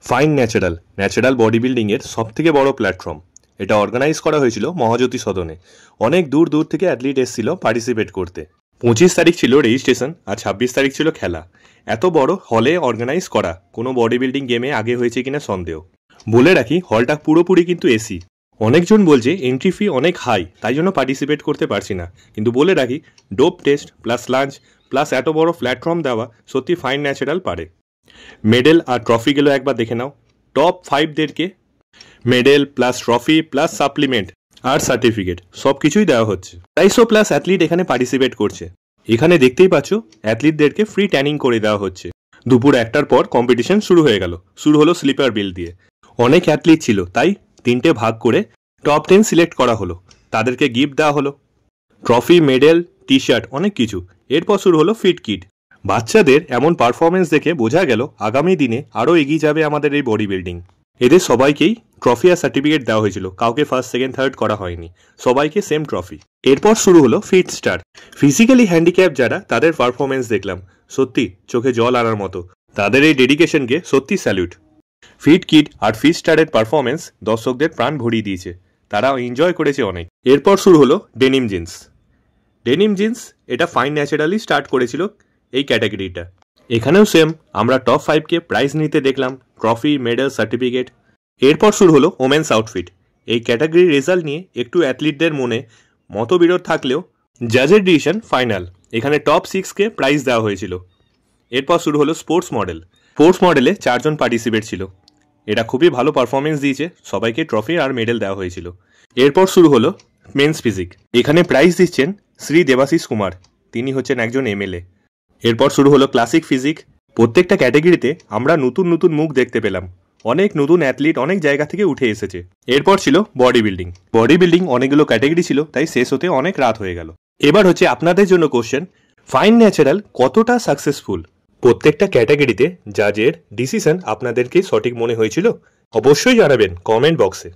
Fine natural body বিল্ডিংয়ের সবথেকে বড় প্ল্যাটফর্ম। এটা অর্গানাইজ করা হয়েছিল মহাজ্যোতি সদনে। অনেক দূর দূর থেকে অ্যাথলিট এসেছিল পার্টিসিপেট করতে। 25 তারিখ ছিল রেজিস্ট্রেশন আর 26 তারিখ ছিল খেলা। এত বড় হলে অর্গানাইজ করা কোনো বডি বিল্ডিং গেমে আগে হয়েছে কিনা সন্দেহ। বলে রাখি হলটা পুরোপুরি কিন্তু এসি। অনেকজন বলছে এন্ট্রি ফি অনেক হাই, তাই জন্য পার্টিসিপেট করতে পারছি না। কিন্তু বলে রাখি dope test plus lunch plus এত বড় প্ল্যাটফর্ম দেওয়া সত্যি ফাইন ন্যাচারাল পারে। মেডেল আর ট্রফিগুলো একবার দেখে নাও। টপ 5দেরকে medal plus trophy plus supplement আর সার্টিফিকেট সব কিছুই দেওয়া হচ্ছে। 250+ অ্যাথলিট এখানে পার্টিসিপেট করছে। এখানে দেখতেই পাচ্ছ অ্যাথলিটদেরকে ফ্রি ট্যানিং করে দেওয়া হচ্ছে। দুপুর 1টার পর কম্পিটিশন শুরু হয়ে গেল। শুরু হলো স্লিপার বিল দিয়ে। অনেক অ্যাথলিট ছিল, তাই 3টে ভাগ করে টপ 10 সিলেক্ট করা হলো। তাদেরকে গিফট দেওয়া হলো ট্রফি, মেডেল, টি শার্ট, অনেক কিছু। এরপর শুরু হলো ফিট কিট। বাচ্চাদের এমন পারফরমেন্স দেখে বোঝা গেল আগামী দিনে আরও এগিয়ে যাবে আমাদের এই বডি বিল্ডিং। এদের সবাইকেই ট্রফি আর সার্টিফিকেট দেওয়া হয়েছিল, কাউকে ফার্স্ট সেকেন্ড থার্ড করা হয়নি, সবাইকে সেম ট্রফি। এরপর শুরু হলো ফিট স্টার। ফিজিক্যালি হ্যান্ডিক্যাপ যারা, তাদের পারফরমেন্স দেখলাম, সত্যি চোখে জল আনার মতো। তাদের এই ডেডিকেশনকে সত্যি স্যালুট। ফিট কিট আর ফিট স্টারের পারফরমেন্স দর্শকদের প্রাণ ভরিয়ে দিয়েছে, তারা এনজয় করেছে অনেক। এরপর শুরু হলো ডেনিম জিন্স। এটা ফাইন ন্যাচারালি স্টার্ট করেছিল এই ক্যাটাগরিটা। এখানেও সেম আমরা টপ 5কে প্রাইজ নিতে দেখলাম, ট্রফি, মেডেল, সার্টিফিকেট। এরপর শুরু হলো ওমেন্স আউটফিট। এই ক্যাটাগরির রেজাল্ট নিয়ে একটু অ্যাথলিটদের মনে মতবিরোধ থাকলেও জাজের ডিসিশন ফাইনাল। এখানে টপ 6কে প্রাইজ দেওয়া হয়েছিল। এরপর শুরু হলো স্পোর্টস মডেলে 4জন পার্টিসিপেট ছিল। এরা খুবই ভালো পারফরমেন্স দিয়েছে, সবাইকে ট্রফি আর মেডেল দেওয়া হয়েছিল। এরপর শুরু হলো মেন্স ফিজিক। এখানে প্রাইজ দিচ্ছেন শ্রী দেবাশিস কুমার, তিনি হচ্ছেন একজন MLA। এরপর শুরু হলো ক্লাসিক ফিজিক। প্রত্যেকটা ক্যাটাগরিতে আমরা নতুন মুখ দেখতে পেলাম। অনেক নতুন অ্যাথলিট অনেক জায়গা থেকে উঠে এসেছে। এরপর ছিল বডি বিল্ডিং অনেকগুলো ক্যাটাগরি ছিল, তাই শেষ হতে অনেক রাত হয়ে গেল। এবার হচ্ছে আপনাদের জন্য কোশ্চেন, ফাইন ন্যাচারাল কতটা সাকসেসফুল? প্রত্যেকটা ক্যাটাগরিতে জাজের ডিসিশন আপনাদেরকে সঠিক মনে হয়েছিল? অবশ্যই জানাবেন কমেন্ট বক্সে।